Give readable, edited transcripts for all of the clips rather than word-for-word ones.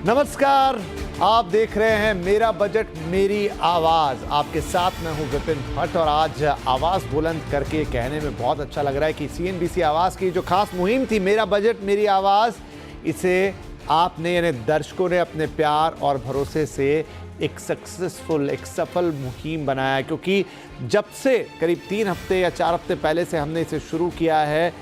नमस्कार, आप देख रहे हैं मेरा बजट मेरी आवाज। आपके साथ मैं हूं विपिन भट्ट और आज आवाज बुलंद करके कहने में बहुत अच्छा लग रहा है कि सीएनबीसी आवाज की जो खास मुहिम थी मेरा बजट मेरी आवाज, इसे आपने यानी दर्शकों ने अपने प्यार और भरोसे से एक सफल मुहिम बनाया। क्योंकि जब से करीब 3 हफ्ते या 4 हफ्ते पहले से हमने इसे शुरू किया है,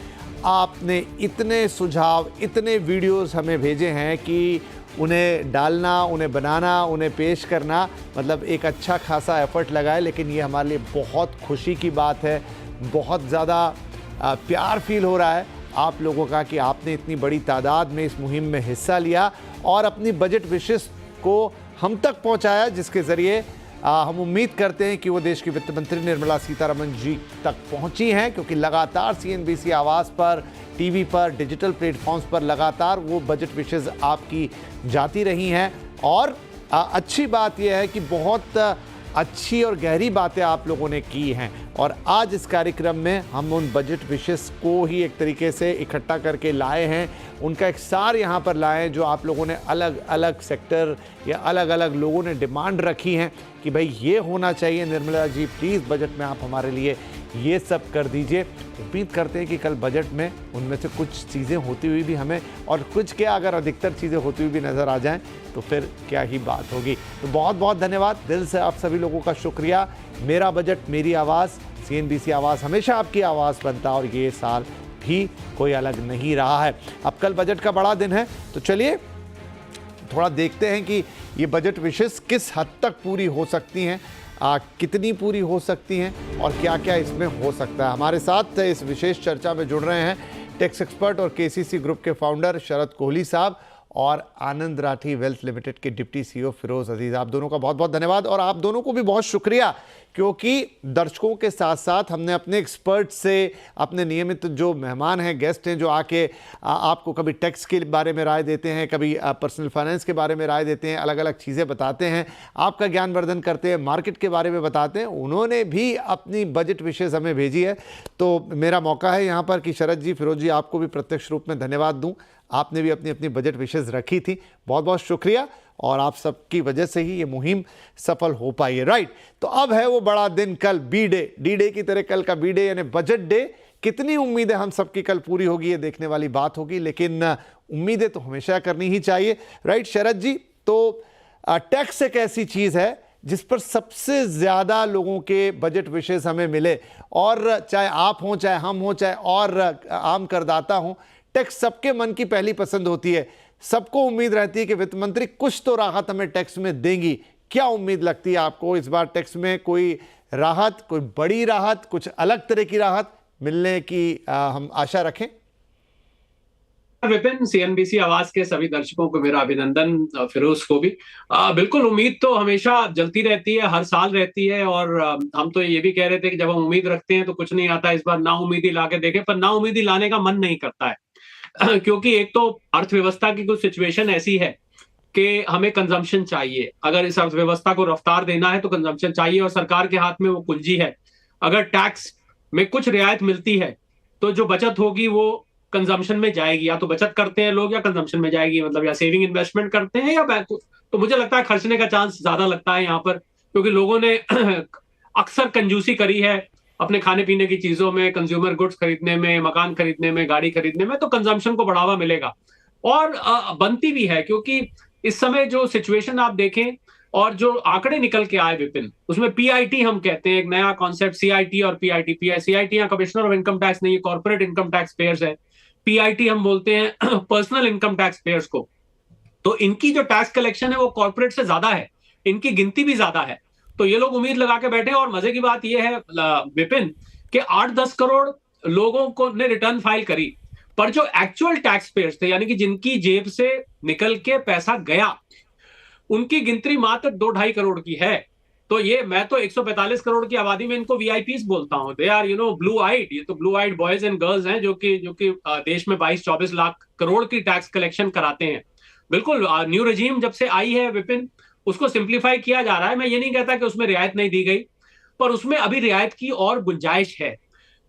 आपने इतने सुझाव, इतने वीडियोस हमें भेजे हैं कि उन्हें डालना, उन्हें बनाना, उन्हें पेश करना मतलब एक अच्छा खासा एफर्ट लगा है। लेकिन ये हमारे लिए बहुत खुशी की बात है, बहुत ज़्यादा प्यार फील हो रहा है आप लोगों का कि आपने इतनी बड़ी तादाद में इस मुहिम में हिस्सा लिया और अपनी बजट विशेष को हम तक पहुंचाया, जिसके ज़रिए हम उम्मीद करते हैं कि वो देश की वित्त मंत्री निर्मला सीतारमण जी तक पहुंची हैं। क्योंकि लगातार सीएनबीसी आवाज़ पर, टीवी पर, डिजिटल प्लेटफॉर्म्स पर लगातार वो बजट विशेष आपकी जाती रही हैं। और अच्छी बात यह है कि बहुत अच्छी और गहरी बातें आप लोगों ने की हैं। और आज इस कार्यक्रम में हम उन बजट विशेष को ही एक तरीके से इकट्ठा करके लाए हैं, उनका एक सार यहाँ पर लाए हैं जो आप लोगों ने अलग अलग सेक्टर या अलग अलग लोगों ने डिमांड रखी हैं कि भाई ये होना चाहिए। निर्मला जी प्लीज़ बजट में आप हमारे लिए ये सब कर दीजिए। उम्मीद करते हैं कि कल बजट में उनमें से कुछ चीज़ें होती हुई भी हमें, और कुछ क्या अगर अधिकतर चीज़ें होती हुई भी नज़र आ जाएं तो फिर क्या ही बात होगी। तो बहुत बहुत धन्यवाद, दिल से आप सभी लोगों का शुक्रिया। मेरा बजट मेरी आवाज़, सीएनबीसी आवाज़ हमेशा आपकी आवाज़ बनता और ये साल भी कोई अलग नहीं रहा है। अब कल बजट का बड़ा दिन है, तो चलिए थोड़ा देखते हैं कि ये बजट विशेष किस हद तक पूरी हो सकती हैं, कितनी पूरी हो सकती हैं और क्या क्या इसमें हो सकता है। हमारे साथ इस विशेष चर्चा में जुड़ रहे हैं टैक्स एक्सपर्ट और केसीसी ग्रुप के फाउंडर शरद कोहली साहब और आनंद राठी वेल्थ लिमिटेड के डिप्टी सीईओ फिरोज अजीज। आप दोनों का बहुत बहुत धन्यवाद और आप दोनों को भी बहुत शुक्रिया, क्योंकि दर्शकों के साथ साथ हमने अपने एक्सपर्ट से, अपने नियमित जो मेहमान हैं, गेस्ट हैं, जो आके आपको कभी टैक्स के बारे में राय देते हैं, कभी पर्सनल फाइनेंस के बारे में राय देते हैं, अलग अलग चीज़ें बताते हैं, आपका ज्ञानवर्धन करते हैं, मार्केट के बारे में बताते हैं, उन्होंने भी अपनी बजट विशेष हमें भेजी है। तो मेरा मौका है यहाँ पर कि शरद जी, फिरोज जी, आपको भी प्रत्यक्ष रूप में धन्यवाद दूँ। आपने भी अपनी अपनी बजट विशेष रखी थी, बहुत बहुत शुक्रिया और आप सबकी वजह से ही ये मुहिम सफल हो पाई है। राइट, तो अब है वो बड़ा दिन, कल बी डे, डी डे की तरह कल का बी डे यानी बजट डे। कितनी उम्मीदें हम सबकी कल पूरी होगी ये देखने वाली बात होगी, लेकिन उम्मीदें तो हमेशा करनी ही चाहिए। राइट शरद जी, तो टैक्स एक ऐसी चीज़ है जिस पर सबसे ज़्यादा लोगों के बजट विशेष हमें मिले, और चाहे आप हों, चाहे हम हों, चाहे और आम करदाता हों, टैक्स सबके मन की पहली पसंद होती है। सबको उम्मीद रहती है कि वित्त मंत्री कुछ तो राहत हमें टैक्स में देंगी। क्या उम्मीद लगती है आपको इस बार टैक्स में? कोई राहत, कोई बड़ी राहत, कुछ अलग तरह की राहत मिलने की हम आशा रखें? विपिन, सीएनबीसी आवाज के सभी दर्शकों को मेरा अभिनंदन, फिरोज को भी। बिल्कुल, उम्मीद तो हमेशा जलती रहती है, हर साल रहती है। और हम तो ये भी कह रहे थे कि जब हम उम्मीद रखते हैं तो कुछ नहीं आता। इस बार नाउम्मीदी ला के देखें, पर नाउम्मीदी लाने का मन नहीं करता है क्योंकि एक तो अर्थव्यवस्था की कुछ सिचुएशन ऐसी है कि हमें कंजम्पशन चाहिए। अगर इस अर्थव्यवस्था को रफ्तार देना है तो कंजम्पशन चाहिए, और सरकार के हाथ में वो कुंजी है। अगर टैक्स में कुछ रियायत मिलती है तो जो बचत होगी वो कंजम्पशन में जाएगी। या तो बचत करते हैं लोग या कंजम्पशन में जाएगी, मतलब या सेविंग इन्वेस्टमेंट करते हैं या बैंक। तो मुझे लगता है खर्चने का चांस ज्यादा लगता है यहाँ पर, क्योंकि लोगों ने अक्सर कंजूसी करी है अपने खाने पीने की चीजों में, कंज्यूमर गुड्स खरीदने में, मकान खरीदने में, गाड़ी खरीदने में। तो कंजम्पशन को बढ़ावा मिलेगा और बनती भी है, क्योंकि इस समय जो सिचुएशन आप देखें और जो आंकड़े निकल के आए विपिन, उसमें पीआईटी हम कहते हैं, एक नया कॉन्सेप्ट, सीआईटी और पीआईटी। सीआईटी यहाँ कमिश्नर ऑफ इनकम टैक्स नहीं है, कॉर्पोरेट इनकम टैक्स पेयर्स है। पीआईटी हम बोलते हैं पर्सनल इनकम टैक्स पेयर्स को। तो इनकी जो टैक्स कलेक्शन है वो कॉर्पोरेट से ज्यादा है, इनकी गिनती भी ज्यादा है। तो ये लोग उम्मीद लगा के बैठे हैं। और मजे की बात यह है विपिन कि 8-10 करोड़ लोगों को ने रिटर्न फाइल करी, पर जो एक्चुअल टैक्स पेयर्स थे, यानी कि जिनकी जेब से निकल के पैसा गया, उनकी गिनती मात्र 2-2.5 करोड़ की है। तो ये, मैं तो 145 करोड़ की आबादी में इनको वीआईपीज बोलता हूं। They are blue eyed. ये तो blue eyed boys and girls हैं जो कि देश में 22-24 लाख करोड़ की टैक्स कलेक्शन कराते हैं। बिल्कुल, न्यू रेजीम जब से आई है विपिन, उसको सिंप्लीफाई किया जा रहा है। मैं ये नहीं कहता कि उसमें रियायत नहीं दी गई, पर उसमें अभी रियायत की और गुंजाइश है।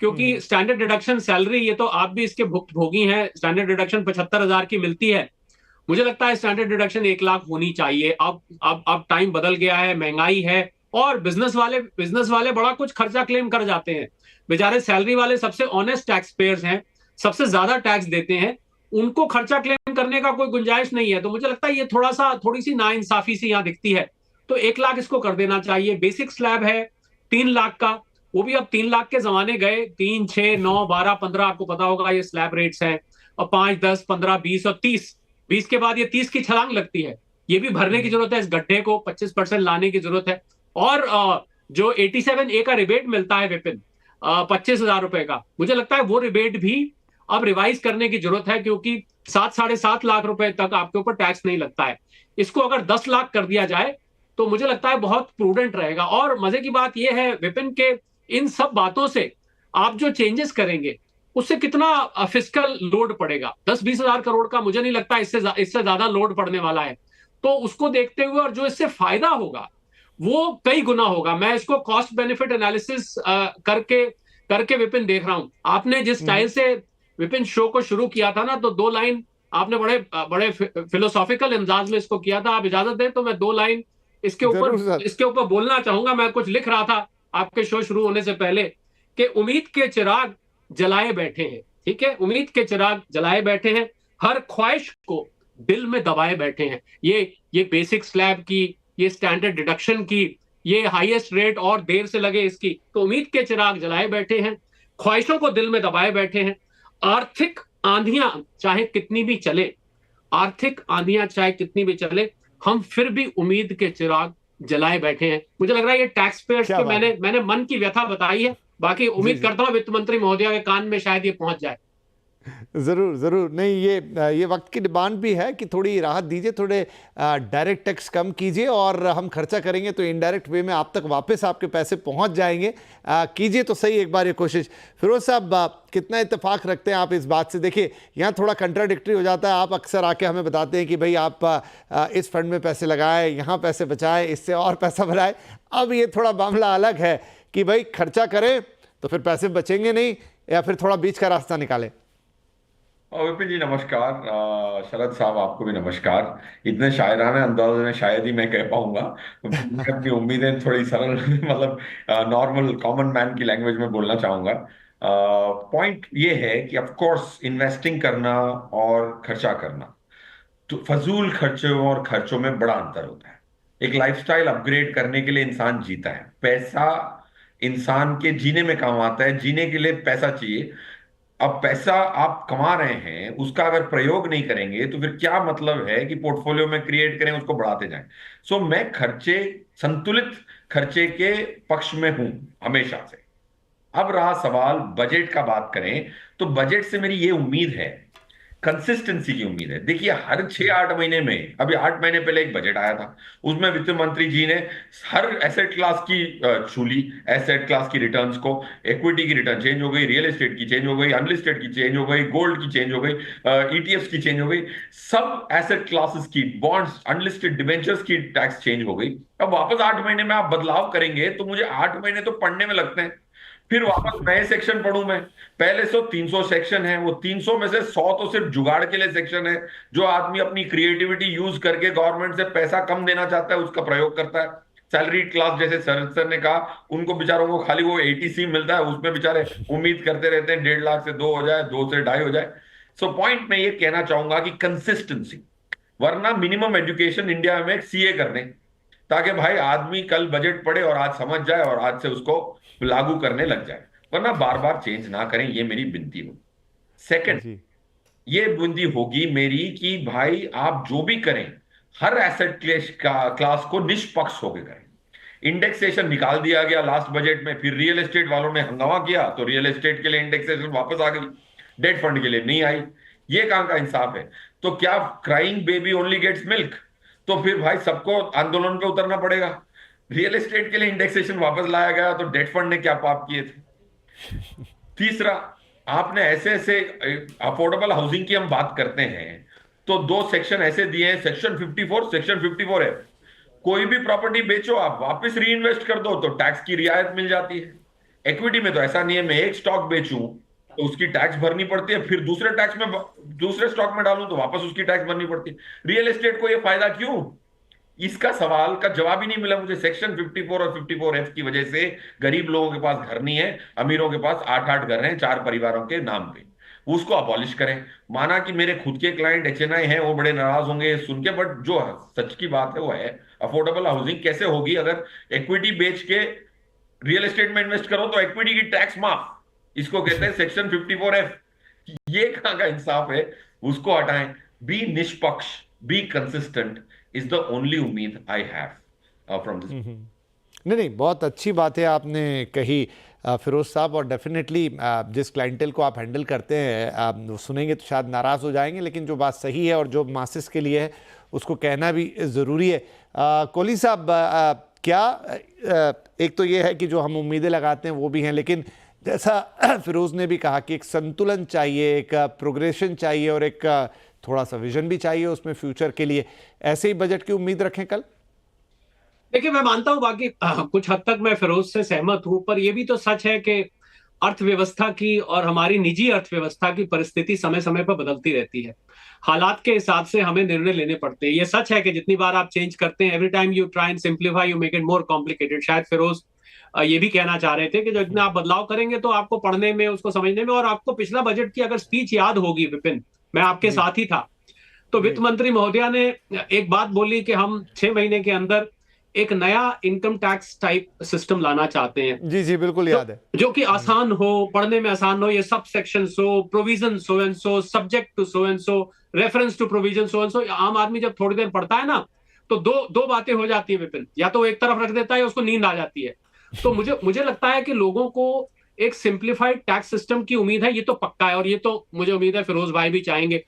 क्योंकि स्टैंडर्ड डिडक्शन सैलरी, ये तो आप भी इसके भुक्तभोगी हैं, स्टैंडर्ड डिडक्शन 75,000 की मिलती है, मुझे लगता है स्टैंडर्ड डिडक्शन 1 लाख होनी चाहिए। अब टाइम बदल गया है, महंगाई है, और बिजनेस वाले बड़ा कुछ खर्चा क्लेम कर जाते हैं। बेचारे सैलरी वाले सबसे ऑनेस्ट टैक्स पेयर्स हैं, सबसे ज्यादा टैक्स देते हैं, उनको खर्चा क्लेम करने का कोई गुंजाइश नहीं है। तो मुझे लगता है ये थोड़ी सी नाइंसाफी सी यहाँ दिखती है। तो 1 लाख इसको कर देना चाहिए। बेसिक स्लैब है 3 लाख का, वो भी अब 3 लाख के जमाने गए। 3, 6, 9, 12, 15, आपको पता होगा ये स्लैब रेट्स हैं। और 5, 10, 15, 20 और 30, 20 के बाद ये 30 की छलांग लगती है। ये भी भरने की जरूरत है, इस गड्ढे को 25% लाने की जरूरत है। और जो 87A का रिबेट मिलता है विपिन, 25,000 रुपए का, मुझे लगता है वो रिबेट भी अब रिवाइज करने की जरूरत है, क्योंकि 7-7.5 लाख रुपए तक आपके ऊपर टैक्स नहीं लगता है। इसको अगर 10 लाख कर दिया जाए तो मुझे लगता है बहुत प्रूडेंट रहेगा। और मजे की बात यह है विपिन के, इन सब बातों से आप जो चेंजेस करेंगे उससे कितना फिस्कल लोड पड़ेगा। 10-20 हजार करोड़ का मुझे नहीं लगता इससे ज्यादा लोड पड़ने वाला है। तो उसको देखते हुए और जो इससे फायदा होगा वो कई गुना होगा। मैं इसको कॉस्ट बेनिफिट एनालिसिस करके करके विपिन देख रहा हूं। आपने जिस स्टाइल से विपिन शो को शुरू किया था ना, तो 2 लाइन आपने बड़े बड़े फिलोसॉफिकल अंदाज में इसको किया था। आप इजाजत दें तो मैं 2 लाइन जरूर सर। इसके ऊपर बोलना चाहूंगा। मैं कुछ लिख रहा था आपके शो शुरू होने से पहले कि उम्मीद के चिराग जलाए बैठे हैं। ठीक है, उम्मीद के चिराग जलाए बैठे हैं, हर ख्वाहिश को दिल में दबाए बैठे हैं। ये बेसिक स्लैब की, ये स्टैंडर्ड डिडक्शन की, ये हाईएस्ट रेट और देर से लगे इसकी, तो उम्मीद के चिराग जलाए बैठे हैं, ख्वाहिशों को दिल में दबाए बैठे हैं। आर्थिक आंधियां चाहे कितनी भी चले, आर्थिक आंधियां चाहे कितनी भी चले, हम फिर भी उम्मीद के चिराग जलाए बैठे हैं। मुझे लग रहा है ये टैक्स पेयर्स क्या के बात है। मैंने मन की व्यथा बताई है। बाकी जी उम्मीद जी। करता हूं वित्त मंत्री महोदया के कान में शायद ये पहुंच जाए। ज़रूर ज़रूर। नहीं, ये वक्त की डिमांड भी है कि थोड़ी राहत दीजिए, थोड़े डायरेक्ट टैक्स कम कीजिए, और हम खर्चा करेंगे तो इनडायरेक्ट वे में आप तक वापस आपके पैसे पहुंच जाएंगे। कीजिए तो सही एक बार ये कोशिश। फिरोज साहब, कितना इत्तेफाक रखते हैं आप इस बात से? देखिए, यहाँ थोड़ा कंट्राडिक्टरी हो जाता है। आप अक्सर आके हमें बताते हैं कि भाई आप इस फंड में पैसे लगाएं, यहाँ पैसे बचाएं, इससे और पैसा बढ़ाएं। अब ये थोड़ा मामला अलग है कि भाई खर्चा करें तो फिर पैसे बचेंगे नहीं, या फिर थोड़ा बीच का रास्ता निकालें। विपिन जी नमस्कार। शरद साहब आपको भी नमस्कार। इतने शायराना अंदाज में शायद ही मैं कह पाऊंगा। मैं अपनी उम्मीदें थोड़ी सरल मतलब नॉर्मल कॉमन मैन की लैंग्वेज में बोलना चाहूंगा। पॉइंट ये है कि ऑफ कोर्स इन्वेस्टिंग करना और खर्चा करना, तो फजूल खर्चों और खर्चों में बड़ा अंतर होता है। एक लाइफस्टाइल अपग्रेड करने के लिए इंसान जीता है, पैसा इंसान के जीने में काम आता है, जीने के लिए पैसा चाहिए। अब पैसा आप कमा रहे हैं, उसका अगर प्रयोग नहीं करेंगे तो फिर क्या मतलब है कि पोर्टफोलियो में क्रिएट करें, उसको बढ़ाते जाएं। सो मैं खर्चे, संतुलित खर्चे के पक्ष में हूं हमेशा से। अब रहा सवाल बजट का, बात करें तो बजट से मेरी ये उम्मीद है, कंसिस्टेंसी की उम्मीद है। देखिए हर 6-8 महीने में, अभी 8 महीने पहले एक बजट आया था, उसमें वित्त मंत्री जी ने हर एसेट क्लास की छू ली, एसेट क्लास की रिटर्न्स को। इक्विटी की रिटर्न चेंज हो गई, रियल एस्टेट की चेंज हो गई, अनलिस्टेड की चेंज हो गई, गोल्ड की चेंज हो गई, ईटीएफ की चेंज हो गई, सब एसेट क्लासेस की, बॉन्ड्स, अनलिस्टेड डिवेंचर्स की टैक्स चेंज हो गई। अब वापस 8 महीने में आप बदलाव करेंगे तो मुझे 8 महीने तो पढ़ने में लगते हैं, फिर वापस नए सेक्शन पढ़ूं मैं। पहले 300 सेक्शन है, वो 300 में से 100 तो सिर्फ जुगाड़ के लिए सेक्शन है, जो आदमी अपनी क्रिएटिविटी यूज करके गवर्नमेंट से पैसा कम देना चाहता है उसका प्रयोग करता है। सैलरी क्लास, जैसे शरद सर ने कहा, उनको बेचारों को खाली वो एटीसी मिलता है, उसमें बेचारे उम्मीद करते रहते हैं 1.5 लाख से 2 हो जाए, 2 से 2.5 हो जाए। सो पॉइंट मैं ये कहना चाहूंगा कि कंसिस्टेंसी, वरना मिनिमम एजुकेशन इंडिया में सीए कर दें, ताकि भाई आदमी कल बजट पढ़े और आज समझ जाए और आज से उसको लागू करने लग जाए, वरना बार बार चेंज ना करें। ये मेरी विनती हो। सेकंड, जी ये विनती होगी मेरी कि भाई आप जो भी करें, हर एसेट क्लास को निष्पक्ष होकर करें। इंडेक्सेशन निकाल दिया गया लास्ट बजट में, फिर रियल एस्टेट वालों ने हंगामा किया तो रियल एस्टेट के लिए इंडेक्सेशन वापस आ गई, डेट फंड के लिए नहीं आई। ये कहां का इंसाफ है? तो क्या crying baby only gets milk? तो फिर भाई सबको आंदोलन पे उतरना पड़ेगा। रियल एस्टेट के लिए इंडेक्सेशन वापस लाया गया तो डेट फंड ने क्या पाप किए थे? तीसरा, आपने ऐसे ऐसे अफोर्डेबल हाउसिंग की हम बात करते हैं तो 2 सेक्शन ऐसे दिए हैं, सेक्शन 54, सेक्शन 54 है, कोई भी प्रॉपर्टी बेचो आप, वापस री इन्वेस्ट कर दो तो टैक्स की रियायत मिल जाती है। इक्विटी में तो ऐसा नहीं है, मैं एक स्टॉक बेचूं, तो उसकी टैक्स भरनी पड़ती है, फिर दूसरे टैक्स में दूसरे स्टॉक में डालूं तो वापस उसकी टैक्स भरनी पड़ती है। रियल एस्टेट को ये फायदा क्यों? इसका सवाल का जवाब ही नहीं मिला मुझे। सेक्शन 54 और 54F की वजह से गरीब लोगों के पास घर नहीं है, अमीरों के पास 8-8 घर हैं 4 परिवारों के नाम पे। वो उसको अबॉलिश करें। माना कि मेरे खुद के क्लाइंट HNI हैं, वो बड़े नाराज होंगे सुन के, बट जो सच की बात है वो है, अफोर्डेबल हाउसिंग कैसे होगी अगर इक्विटी बेच के रियल एस्टेट में इन्वेस्ट करो तो इक्विटी की टैक्स माफ। इसको कहते हैं सेक्शन 54F। ये कहां का इंसाफ है? उसको हटाएं। बी निष्पक्ष, be consistent is the only उम्मीद आई हैव फ्रॉम दिस। नहीं नहीं, बहुत अच्छी बात है आपने कही फिरोज साहब, और डेफिनेटली जिस क्लाइंटेल को आप हैंडल करते हैं वो सुनेंगे तो शायद नाराज़ हो जाएंगे, लेकिन जो बात सही है और जो मासिस के लिए है उसको कहना भी ज़रूरी है। कोहली साहब, क्या एक तो ये है कि जो हम उम्मीदें लगाते हैं वो भी हैं, लेकिन जैसा फिरोज ने भी कहा कि एक संतुलन चाहिए, एक प्रोग्रेशन चाहिए और एक थोड़ा सा विजन भी चाहिए उसमें फ्यूचर के लिए। ऐसे ही बजट की उम्मीद रखें कल? देखिए, मैं मानता हूं बाकी कुछ हद तक मैं फिरोज से सहमत हूं, पर यह भी तो सच है कि अर्थव्यवस्था की और हमारी निजी अर्थव्यवस्था की परिस्थिति समय समय पर बदलती रहती है। हालात के हिसाब से हमें निर्णय लेने पड़ते हैं। ये सच है कि जितनी बार आप चेंज करते हैं, every time you try and simplify, you make it more complicated. शायद फिरोज ये भी कहना चाह रहे थे कि जो इतना आप बदलाव करेंगे तो आपको पढ़ने में, उसको समझने में, और आपको पिछला बजट की अगर स्पीच याद होगी विपिन, मैं आपके जी साथ ही था, तो वित्त जी मंत्री महोदया ने एक बात बोली कि हम 6 महीने के अंदर एक नया इनकम टैक्स टाइप सिस्टम लाना चाहते हैं, जी जी, बिल्कुल याद है। जो कि आसान हो, पढ़ने में आसान हो, ये सब सेक्शन हो, provision so and so, subject to so and so, reference to provision so and so. आम आदमी जब थोड़ी देर पढ़ता है ना, तो दो दो बातें हो जाती है विपिन, या तो एक तरफ रख देता है या उसको नींद आ जाती है। तो मुझे मुझे लगता है कि लोगों को एक सिंप्लीफाइड टैक्स सिस्टम की उम्मीद है, ये तो पक्का है, और ये तो मुझे उम्मीद है फिरोज भाई भी चाहेंगे।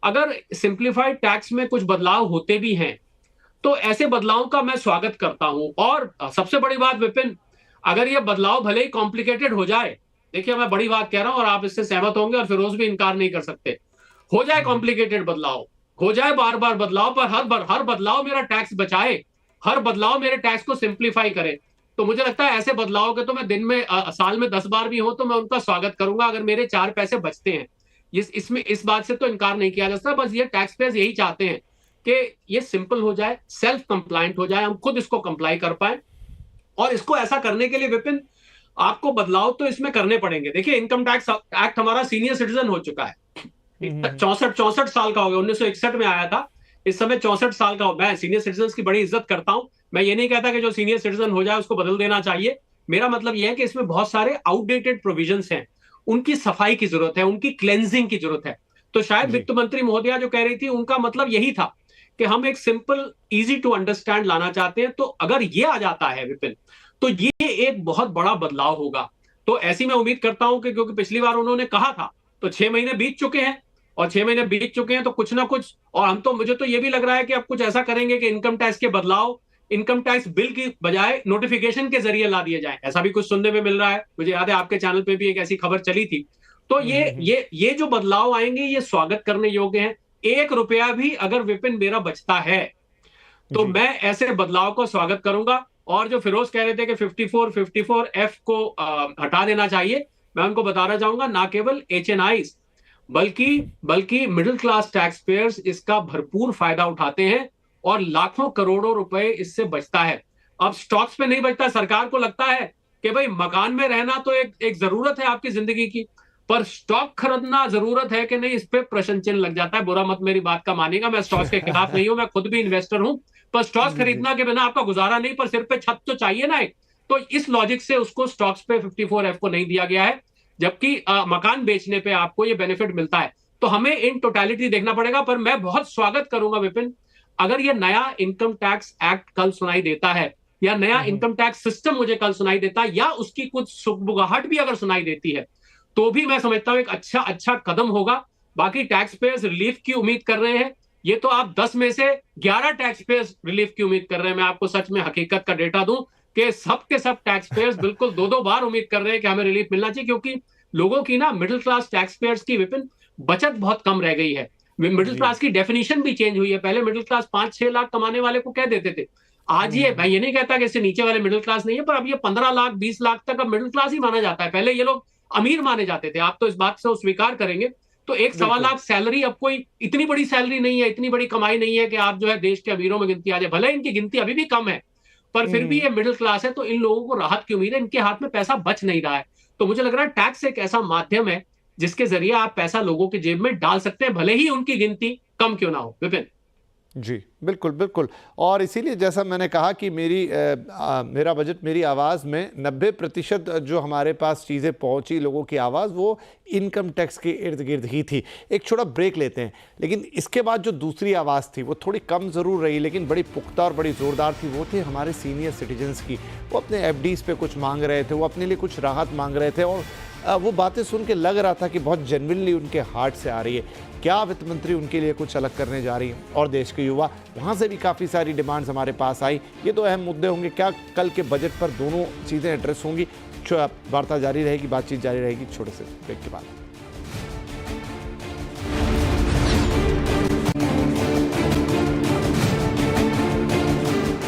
अगर सिंप्लीफाइड टैक्स में कुछ बदलाव होते भी हैं तो ऐसे बदलावों का मैं स्वागत करता हूं। और सबसे बड़ी बात विपिन, अगर ये बदलाव भले ही कॉम्प्लिकेटेड हो जाए, देखिए मैं बड़ी बात कह रहा हूं और आप इससे सहमत होंगे और फिरोज भी इनकार नहीं कर सकते, हो जाए कॉम्प्लिकेटेड बदलाव, हो जाए बार बार बदलाव, पर हर बदलाव मेरा टैक्स बचाए, हर बदलाव मेरे टैक्स को सिंप्लीफाई करे, तो मुझे लगता है ऐसे बदलाव के तो मैं दिन में साल में 10 बार भी हो तो मैं उनका स्वागत करूंगा, अगर मेरे 4 पैसे बचते हैं। इस बात से तो इनकार नहीं किया जा सकता। बस ये टैक्स पेयर्स यही चाहते हैं कि ये सिंपल हो जाए, सेल्फ कंप्लायंट हो जाए, हम खुद इसको कंप्लाई कर पाए। और इसको ऐसा करने के लिए विपिन, आपको बदलाव तो इसमें करने पड़ेंगे। देखिए, इनकम टैक्स एक्ट हमारा सीनियर सिटीजन हो चुका है, 64 साल का हो गया, 1961 में आया था, इस समय 64 साल का हो। मैं सीनियर सिटीजन की बड़ी इज्जत करता हूं, मैं ये नहीं कहता कि जो सीनियर सिटीजन हो जाए उसको बदल देना चाहिए। मेरा मतलब यह है कि इसमें बहुत सारे आउटडेटेड प्रोविजंस हैं, उनकी सफाई की जरूरत है, उनकी क्लेंजिंग की जरूरत है। तो शायद जी वित्त मंत्री महोदया जो कह रही थी, उनका मतलब यही था कि हम एक सिंपल, इजी टू अंडरस्टैंड लाना चाहते हैं। तो अगर ये आ जाता है विपिन, तो ये एक बहुत बड़ा बदलाव होगा। तो ऐसी मैं उम्मीद करता हूं कि, क्योंकि पिछली बार उन्होंने कहा था, तो 6 महीने बीत चुके हैं, और 6 महीने बीत चुके हैं तो कुछ ना कुछ, और हम तो, मुझे तो ये भी लग रहा है कि अब कुछ ऐसा करेंगे कि इनकम टैक्स के बदलाव इनकम टैक्स बिल की बजाय नोटिफिकेशन के जरिए ला दिए जाए। ऐसा भी कुछ सुनने में मिल रहा है, मुझे याद है आपके चैनल पे भी एक ऐसी खबर चली थी। तो ये जो बदलाव आएंगे ये स्वागत करने योग्य हैं। 1 रुपया भी अगर विपिन मेरा बचता है तो जी मैं ऐसे बदलाव को स्वागत करूंगा। और जो फिरोज कह रहे थे कि 54F को हटा देना चाहिए, मैं उनको बताना चाहूंगा, ना केवल HNI बल्कि बल्कि मिडिल क्लास टैक्स पेयर्स इसका भरपूर फायदा उठाते हैं और लाखों करोड़ों रुपए इससे बचता है। अब स्टॉक्स पे नहीं बचता। सरकार को लगता है कि भाई मकान में रहना तो एक जरूरत है आपकी जिंदगी की, पर स्टॉक खरीदना जरूरत है कि नहीं, इस पे प्रश्न चिन्ह लग जाता है। बुरा मत मेरी बात का मानेगा, मैं स्टॉक्स के खिलाफ नहीं हूं, मैं खुद भी इन्वेस्टर हूं, पर स्टॉक्स जी जी खरीदना के बिना आपका गुजारा नहीं, पर सिर पे छत तो चाहिए ना एक। तो इस लॉजिक से उसको स्टॉक्स पे 54F को नहीं दिया गया है, जबकि मकान बेचने पे आपको ये बेनिफिट मिलता है। तो हमें इन टोटलिटी देखना पड़ेगा। पर मैं बहुत स्वागत करूंगा विपिन, अगर ये नया इनकम टैक्स एक्ट कल सुनाई देता है, या नया इनकम टैक्स सिस्टम मुझे कल सुनाई देता है, या उसकी कुछ सुगबुगाहट भी अगर सुनाई देती है, तो भी मैं समझता हूं एक अच्छा कदम होगा। बाकी टैक्स पेयर्स रिलीफ की उम्मीद कर रहे हैं, ये तो आप 10 में से 11 टैक्स पेयर्स रिलीफ की उम्मीद कर रहे हैं। मैं आपको सच में हकीकत का डेटा दूं कि सब के सब टैक्स पेयर्स बिल्कुल 2-2 बार उम्मीद कर रहे हैं कि हमें रिलीफ मिलना चाहिए, क्योंकि लोगों की ना, मिडिल क्लास टैक्स पेयर्स की विपिन बचत बहुत कम रह गई है। मिडिल जी क्लास की डेफिनेशन भी चेंज हुई है। पहले मिडिल क्लास 5-6 लाख कमाने वाले को कह देते थे, आज ये, मैं ये नहीं कहता कि इससे नीचे वाले मिडिल क्लास नहीं है, पर अब ये 15 लाख 20 लाख तक अब मिडिल क्लास ही माना जाता है। पहले ये लोग अमीर माने जाते थे। आप तो इस बात से स्वीकार करेंगे। तो एक 1.25 लाख सैलरी अब कोई इतनी बड़ी सैलरी नहीं है, इतनी बड़ी कमाई नहीं है कि आप जो है देश के अमीरों में गिनती आ जाए। भले इनकी गिनती अभी भी कम है, पर फिर भी ये मिडिल क्लास है, तो इन लोगों को राहत की उम्मीद है। इनके हाथ में पैसा बच नहीं रहा है। तो मुझे लग रहा है टैक्स एक ऐसा माध्यम है जिसके जरिए आप पैसा लोगों की जेब में डाल सकते हैं, भले ही उनकी गिनती कम क्यों ना हो। विपिन जी बिल्कुल बिल्कुल। और इसीलिए जैसा मैंने कहा कि मेरा बजट मेरी आवाज़ में 90% जो हमारे पास चीज़ें पहुंची, लोगों की आवाज़, वो इनकम टैक्स के इर्द गिर्द ही थी। एक छोटा ब्रेक लेते हैं, लेकिन इसके बाद जो दूसरी आवाज़ थी वो थोड़ी कम ज़रूर रही, लेकिन बड़ी पुख्ता और बड़ी ज़ोरदार थी। वो थी हमारे सीनियर सिटीजन्स की। वो अपने एफडीज़ पे कुछ मांग रहे थे, वो अपने लिए कुछ राहत मांग रहे थे, और वो बातें सुन के लग रहा था कि बहुत जेन्युइनली उनके हार्ट से आ रही है। क्या वित्त मंत्री उनके लिए कुछ अलग करने जा रही हैं? और देश के युवा, वहाँ से भी काफ़ी सारी डिमांड्स हमारे पास आई। ये तो अहम मुद्दे होंगे। क्या कल के बजट पर दोनों चीज़ें एड्रेस होंगी? वार्ता जारी रहेगी, बातचीत जारी रहेगी छोटे से ब्रेक के बाद।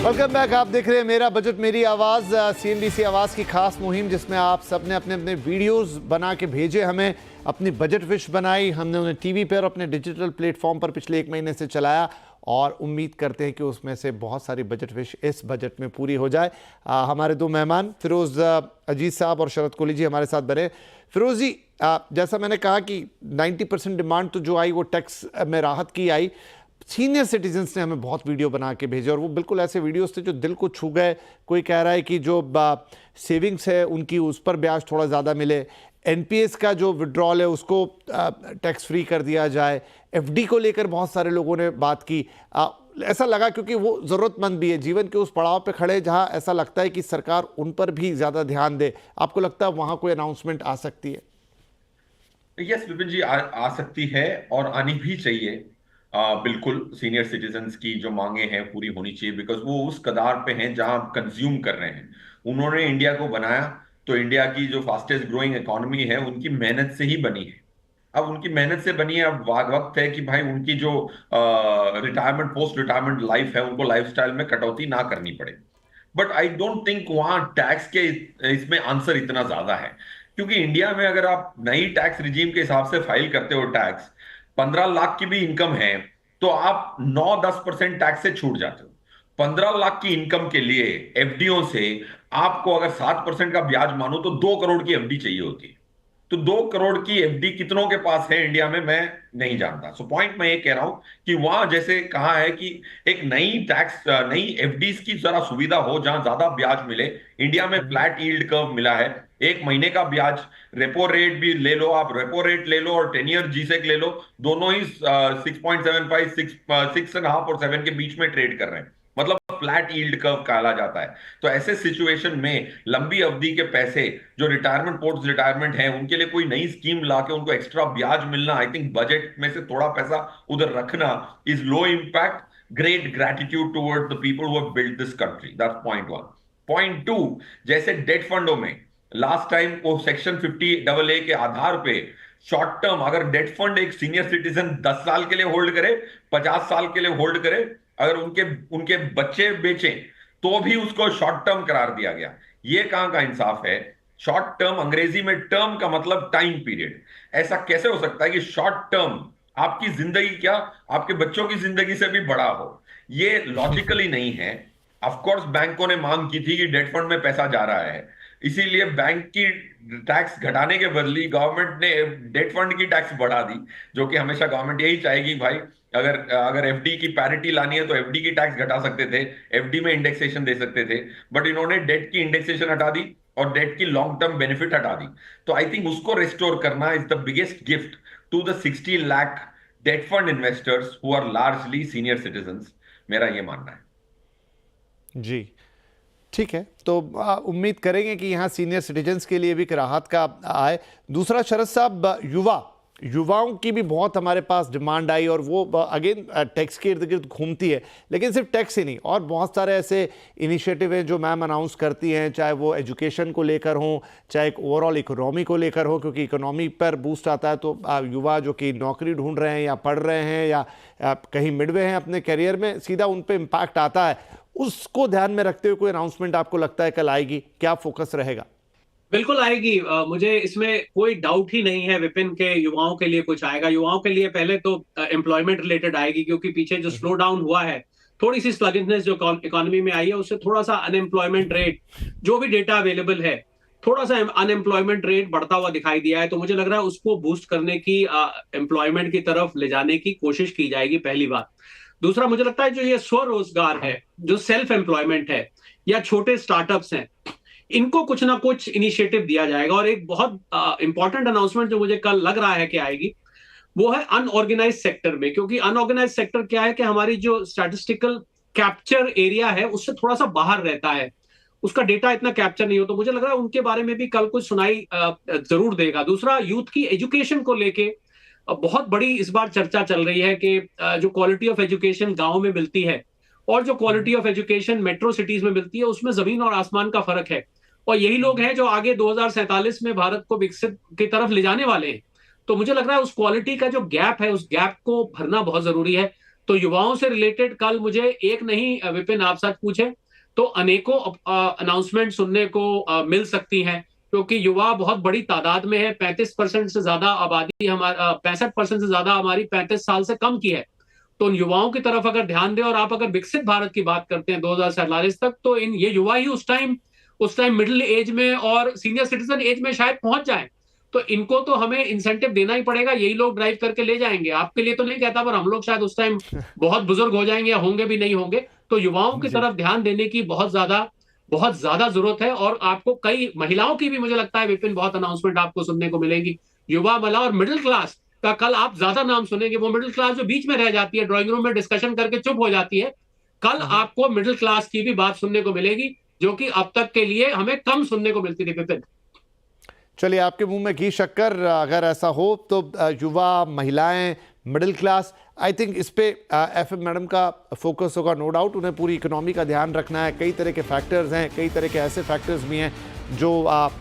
Welcome back. आप देख रहे हैं मेरा बजट मेरी आवाज़, सीएनबीसी आवाज़ की खास मुहिम, जिसमें आप सब ने अपने अपने वीडियोस बना के भेजे हमें, अपनी बजट विश बनाई। हमने उन्हें टीवी पर और अपने डिजिटल प्लेटफॉर्म पर पिछले 1 महीने से चलाया, और उम्मीद करते हैं कि उसमें से बहुत सारी बजट विश इस बजट में पूरी हो जाए। हमारे 2 मेहमान फिरोज़ अजीज़ साहब और शरद कोहली जी हमारे साथ बने। फिरोज़ जी, जैसा मैंने कहा कि 90% डिमांड तो जो आई वो टैक्स में राहत की आई। सीनियर सिटीजन्स ने हमें बहुत वीडियो बना के भेजे, और वो बिल्कुल ऐसे वीडियोस थे जो दिल को छू गए। कोई कह रहा है कि जो सेविंग्स है उनकी, उस पर ब्याज थोड़ा ज़्यादा मिले, एनपीएस का जो विड्रॉल है उसको टैक्स फ्री कर दिया जाए, एफडी को लेकर बहुत सारे लोगों ने बात की। ऐसा लगा क्योंकि वो ज़रूरतमंद भी है, जीवन के उस पड़ाव पे खड़े जहां ऐसा लगता है कि सरकार उन पर भी ज़्यादा ध्यान दे। आपको लगता है वहाँ कोई अनाउंसमेंट आ सकती है? यस विपिन जी, आ सकती है और आनी भी चाहिए। बिल्कुल सीनियर सिटीजन्स की जो मांगे हैं पूरी होनी चाहिए, बिकॉज वो उस कगार पे हैं जहां कंज्यूम कर रहे हैं। उन्होंने इंडिया को बनाया तो इंडिया की जो फास्टेस्ट ग्रोइंग इकोनॉमी है उनकी मेहनत से ही बनी है। अब उनकी मेहनत से बनी है, अब वक्त है कि भाई उनकी जो रिटायरमेंट, पोस्ट रिटायरमेंट लाइफ है, उनको लाइफस्टाइल में कटौती ना करनी पड़े। बट आई डोंट थिंक वहां टैक्स के इसमें आंसर इतना ज्यादा है, क्योंकि इंडिया में अगर आप नई टैक्स रिजीम के हिसाब से फाइल करते हो टैक्स, 15 लाख की भी इनकम है तो आप 9-10% टैक्स से छूट जाते हो। 15 लाख की इनकम के लिए एफडीओ से आपको अगर 7% का ब्याज मानो तो 2 करोड़ की एफडी चाहिए होती है। तो 2 करोड़ की एफडी कितनों के पास है इंडिया में, मैं नहीं जानता। सो पॉइंट मैं ये कह रहा हूं कि वहां जैसे कहा है कि एक नई एफडीज की जरा सुविधा हो जहां ज्यादा ब्याज मिले। इंडिया में फ्लैट यील्ड कर्व मिला है, 1 महीने का ब्याज, रेपो रेट भी ले लो, आप रेपो रेट ले लो और 10 ईयर जीसेक ले लो, दोनों ही 6.75, 6.5 और 7 के बीच में ट्रेड कर रहे हैं। मतलब फ्लैट यील्ड कर्व कहा जाता है। तो ऐसे सिचुएशन में लंबी अवधि के पैसे जो रिटायरमेंट, पोस्ट रिटायरमेंट है, उनके लिए कोई नई स्कीम लाके उनको एक्स्ट्रा ब्याज मिलना, आई थिंक बजट में से थोड़ा पैसा उधर रखना is low impact. Great gratitude toward the people who have built this country. That's point 1। Point 2, जैसे डेट फंडों में लास्ट टाइम वो सेक्शन 50AA के आधार पे शॉर्ट टर्म, अगर डेट फंड एक सीनियर सिटीजन 10 साल के लिए होल्ड करे, 50 साल के लिए होल्ड करे, अगर उनके उनके बच्चे बेचें तो भी उसको शॉर्ट टर्म करार दिया गया। ये कहां का इंसाफ है? शॉर्ट टर्म, अंग्रेजी में टर्म का मतलब टाइम पीरियड। ऐसा कैसे हो सकता है कि शॉर्ट टर्म आपकी जिंदगी, क्या आपके बच्चों की जिंदगी से भी बड़ा हो? ये लॉजिकली नहीं है। ऑफकोर्स बैंकों ने मांग की थी कि डेट फंड में पैसा जा रहा है, इसीलिए बैंक की टैक्स घटाने के बदली गवर्नमेंट ने डेट फंड की टैक्स बढ़ा दी, जो कि हमेशा गवर्नमेंट यही चाहेगी भाई, अगर अगर एफडी की पैरिटी लानी है तो एफडी की टैक्स घटा सकते थे, एफडी में इंडेक्सेशन दे सकते थे। बट इन्होंने डेट की इंडेक्सेशन हटा दी और डेट की लॉन्ग टर्म बेनिफिट हटा दी। तो आई थिंक उसको रिस्टोर करना is the biggest gift to the 60 lakh debt fund investors who are largely senior citizens. मेरा ये मानना है। जी ठीक है, तो उम्मीद करेंगे कि यहाँ सीनियर सिटीजन्स के लिए भी राहत का आए। दूसरा, शरद साहब, युवाओं की भी बहुत हमारे पास डिमांड आई, और वो अगेन टैक्स के इर्द गिर्द घूमती है। लेकिन सिर्फ टैक्स ही नहीं, और बहुत सारे ऐसे इनिशिएटिव हैं जो मैम अनाउंस करती हैं, चाहे वो एजुकेशन को लेकर हो, चाहे एक ओवरऑल इकोनॉमी को लेकर हो, क्योंकि इकोनॉमी पर बूस्ट आता है तो युवा जो कि नौकरी ढूंढ रहे हैं या पढ़ रहे हैं या कहीं मिडवे हैं अपने करियर में, सीधा उन पर इम्पैक्ट आता है। उसको ध्यान में रखते हुए कोई अनाउंसमेंट आपको लगता है कल आएगी? क्या फोकस रहेगा? बिल्कुल आएगी। मुझे इसमें कोई डाउट ही नहीं है विपिन के युवाओं के लिए कुछ आएगा। युवाओं के लिए पहले तो एम्प्लॉयमेंट रिलेटेड आएगी, क्योंकि पीछे जो स्लो डाउन हुआ है, थोड़ी सी स्लगिशनेस जो इकोनॉमी में आई है, उससे थोड़ा सा अनएम्प्लॉयमेंट रेट, जो भी डेटा अवेलेबल है, थोड़ा सा अनएम्प्लॉयमेंट रेट बढ़ता हुआ दिखाई दिया है। तो मुझे लग रहा है उसको बूस्ट करने की, एम्प्लॉयमेंट की तरफ ले जाने की कोशिश की जाएगी, पहली बात। दूसरा, मुझे लगता है जो ये स्वरोजगार है, जो सेल्फ एम्प्लॉयमेंट है, या छोटे स्टार्टअप्स हैं, इनको कुछ ना कुछ इनिशिएटिव दिया जाएगा। और एक बहुत इंपॉर्टेंट अनाउंसमेंट जो मुझे कल लग रहा है कि आएगी, वो है अनऑर्गेनाइज सेक्टर में। क्योंकि अनऑर्गेनाइज सेक्टर क्या है कि हमारी जो स्टैटिस्टिकल कैप्चर एरिया है, उससे थोड़ा सा बाहर रहता है, उसका डेटा इतना कैप्चर नहीं हो। तो मुझे लग रहा है उनके बारे में भी कल कुछ सुनाई जरूर देगा। दूसरा, यूथ की एजुकेशन को लेके बहुत बड़ी इस बार चर्चा चल रही है कि जो क्वालिटी ऑफ एजुकेशन गांव में मिलती है और जो quality of education metro cities में मिलती है, उसमें जमीन और आसमान का फर्क है। और यही लोग हैं जो आगे 2047 में भारत को विकसित की तरफ ले जाने वाले हैं। तो मुझे लग रहा है उस क्वालिटी का जो गैप है, उस गैप को भरना बहुत जरूरी है। तो युवाओं से रिलेटेड कल मुझे एक नहीं, विपिन आप सच पूछे तो अनेकों अनाउंसमेंट सुनने को मिल सकती हैं। क्योंकि युवा बहुत बड़ी तादाद में है। 35% से ज्यादा आबादी हमारा, 65% से ज्यादा हमारी 35 साल से कम की है। तो उन युवाओं की तरफ अगर ध्यान दें, और आप अगर विकसित भारत की बात करते हैं 2047 तक, तो इन ये युवा ही उस टाइम मिडिल एज में और सीनियर सिटीजन एज में शायद पहुंच जाए। तो इनको तो हमें इंसेंटिव देना ही पड़ेगा, यही लोग ड्राइव करके ले जाएंगे। आपके लिए तो नहीं कहता, पर हम लोग शायद उस टाइम बहुत बुजुर्ग हो जाएंगे, या होंगे भी नहीं होंगे। तो युवाओं की जी। तरफ ध्यान देने की बहुत ज्यादा जरूरत है। और आपको कई महिलाओं की भी मुझे लगता है विपिन बहुत अनाउंसमेंट आपको सुनने को मिलेंगी। युवा, महिला और मिडिल क्लास का कल आप ज्यादा नाम सुनेंगे। वो मिडिल क्लास जो बीच में रह जाती है, ड्राइंग रूम में डिस्कशन करके चुप हो जाती है, कल आपको मिडिल क्लास की भी बात सुनने को मिलेगी, जो कि अब तक के लिए हमें कम सुनने को मिलती थी विपिन। चलिए, आपके मुंह में घी शक्कर, अगर ऐसा हो तो युवा, महिलाएं, मिडिल क्लास, आई थिंक इस पे एफएम मैडम का फोकस होगा, नो डाउट। उन्हें पूरी इकोनॉमी का ध्यान रखना है। कई तरह के फैक्टर्स हैं, कई तरह के ऐसे फैक्टर्स भी हैं जो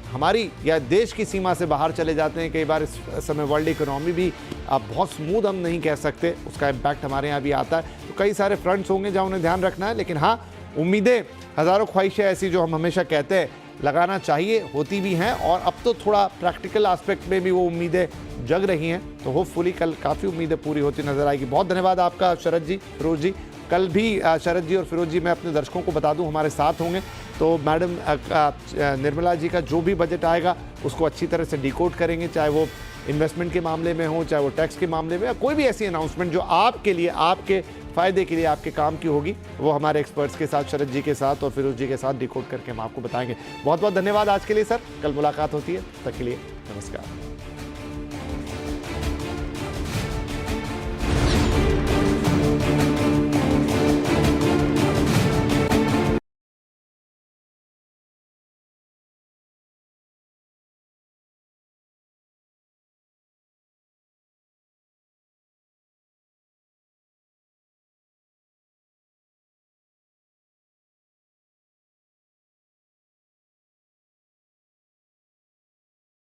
हमारी या देश की सीमा से बाहर चले जाते हैं। कई बार इस समय वर्ल्ड इकोनॉमी भी बहुत स्मूथ हम नहीं कह सकते, उसका इम्पैक्ट हमारे यहाँ भी आता है। तो कई सारे फ्रंट्स होंगे जहाँ उन्हें ध्यान रखना है। लेकिन हाँ, उम्मीदें, हज़ारों ख्वाहिशें ऐसी जो हम हमेशा कहते हैं लगाना चाहिए, होती भी हैं। और अब तो थोड़ा प्रैक्टिकल एस्पेक्ट में भी वो उम्मीदें जग रही हैं। तो होपफुली कल काफ़ी उम्मीदें पूरी होती नजर आएगी। बहुत धन्यवाद आपका शरद जी, फिरोज जी। कल भी शरद जी और फिरोज जी, मैं अपने दर्शकों को बता दूं, हमारे साथ होंगे। तो मैडम निर्मला जी का जो भी बजट आएगा उसको अच्छी तरह से डिकोड करेंगे, चाहे वो इन्वेस्टमेंट के मामले में हो, चाहे वो टैक्स के मामले में, या कोई भी ऐसी अनाउंसमेंट जो आपके लिए, आपके फ़ायदे के लिए, आपके काम की होगी, वो हमारे एक्सपर्ट्स के साथ, शरद जी के साथ और फिरोज जी के साथ डिकोड करके हम आपको बताएंगे। बहुत बहुत धन्यवाद आज के लिए सर। कल मुलाकात होती है, तब तक के लिए नमस्कार।